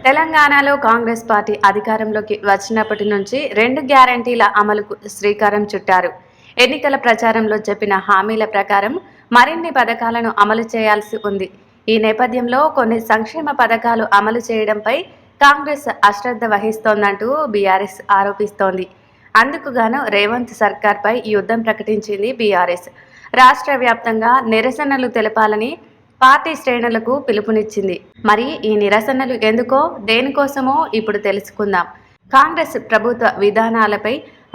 తెలంగాణలో కాంగ్రెస్ పార్టీ అధికారంలోకి వచ్చినప్పటి నుంచి 2 గ్యారంటీల అమలుకు శ్రీకారం చుట్టారు. ఎన్నికల ప్రచారంలో చెప్పిన హామీల ప్రకారం మరిన్ని పథకాలను అమలు చేయాల్సి ఉంది. ఈ నేపథ్యంలో కొన్ని సంక్షేమ పథకాలు అమలు చేయడంపై కాంగ్రెస్ అశ్రద్ధ వహిస్తోందంటూ బీఆర్ఎస్ ఆరోపిస్తోంది. అందుకుగాను రేవంత్ సర్కార్పై యుద్ధం ప్రకటించింది బీఆర్ఎస్. రాష్ట్ర వ్యాప్తంగా నిరసనలు తెలపాలని పార్టీ శ్రేణులకు పిలుపునిచ్చింది. మరి ఈ నిరసనలు ఎందుకో దేనికోసమో ఇప్పుడు తెలుసుకుందాం. కాంగ్రెస్ ప్రభుత్వ విధానాలపై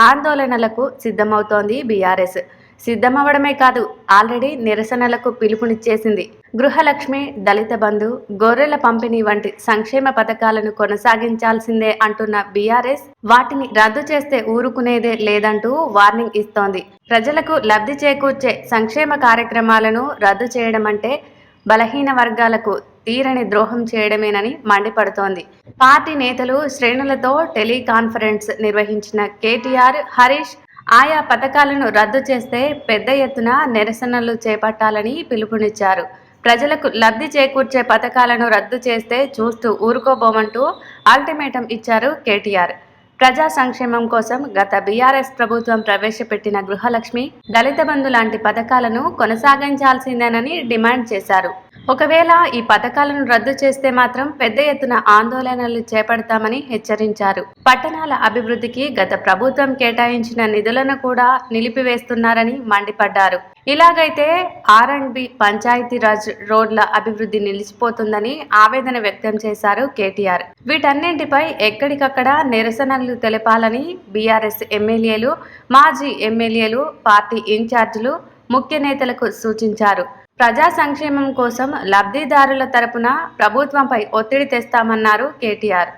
ఆందోళనలకు సిద్ధమవుతోంది బీఆర్ఎస్. సిద్ధమవడమే కాదు, ఆల్రెడీ నిరసనలకు పిలుపునిచ్చేసింది. గృహలక్ష్మి, దళిత బంధు, గొర్రెల పంపిణీ వంటి సంక్షేమ పథకాలను కొనసాగించాల్సిందే అంటున్న బీఆర్ఎస్ వాటిని రద్దు చేస్తే ఊరుకునేదే లేదంటూ వార్నింగ్ ఇస్తోంది. ప్రజలకు లబ్ధి చేకూర్చే సంక్షేమ కార్యక్రమాలను రద్దు చేయడం అంటే బలహీన వర్గాలకు తీరని ద్రోహం చేయడమేనని మండిపడుతోంది. పార్టీ నేతలు శ్రేణులతో టెలికాన్ఫరెన్స్ నిర్వహించిన కేటీఆర్, హరీష్ ఆయా పథకాలను రద్దు చేస్తే పెద్ద ఎత్తున నిరసనలు చేపట్టాలని పిలుపునిచ్చారు. ప్రజలకు లబ్ధి చేకూర్చే పథకాలను రద్దు చేస్తే చూస్తూ ఊరుకోబోమంటూ అల్టిమేటం ఇచ్చారు కేటీఆర్. ప్రజా సంక్షేమం కోసం గత బీఆర్ఎస్ ప్రభుత్వం ప్రవేశపెట్టిన గృహలక్ష్మి, దళిత బంధు లాంటి పథకాలను కొనసాగించాల్సిందేనని డిమాండ్ చేశారు. ఒకవేళ ఈ పథకాలను రద్దు చేస్తే మాత్రం పెద్ద ఎత్తున ఆందోళనలు చేపడతామని హెచ్చరించారు. పట్టణాల అభివృద్ధికి గత ప్రభుత్వం కేటాయించిన నిధులను కూడా నిలిపివేస్తున్నారని మండిపడ్డారు. ఇలాగైతే ఆర్&బి, పంచాయతీరాజ్ రోడ్ల అభివృద్ధి నిలిచిపోతుందని ఆవేదన వ్యక్తం చేశారు కేటీఆర్. వీటన్నింటిపై ఎక్కడికక్కడ నిరసనలు తెలపాలని బీఆర్ఎస్ ఎమ్మెల్యేలు, మాజీ ఎమ్మెల్యేలు, పార్టీ ఇన్ఛార్జీలు, ముఖ్య నేతలకు సూచించారు. ప్రజా సంక్షేమం కోసం లబ్ధిదారుల తరపున ప్రభుత్వంపై ఒత్తిడి తెస్తామన్నారు కేటీఆర్.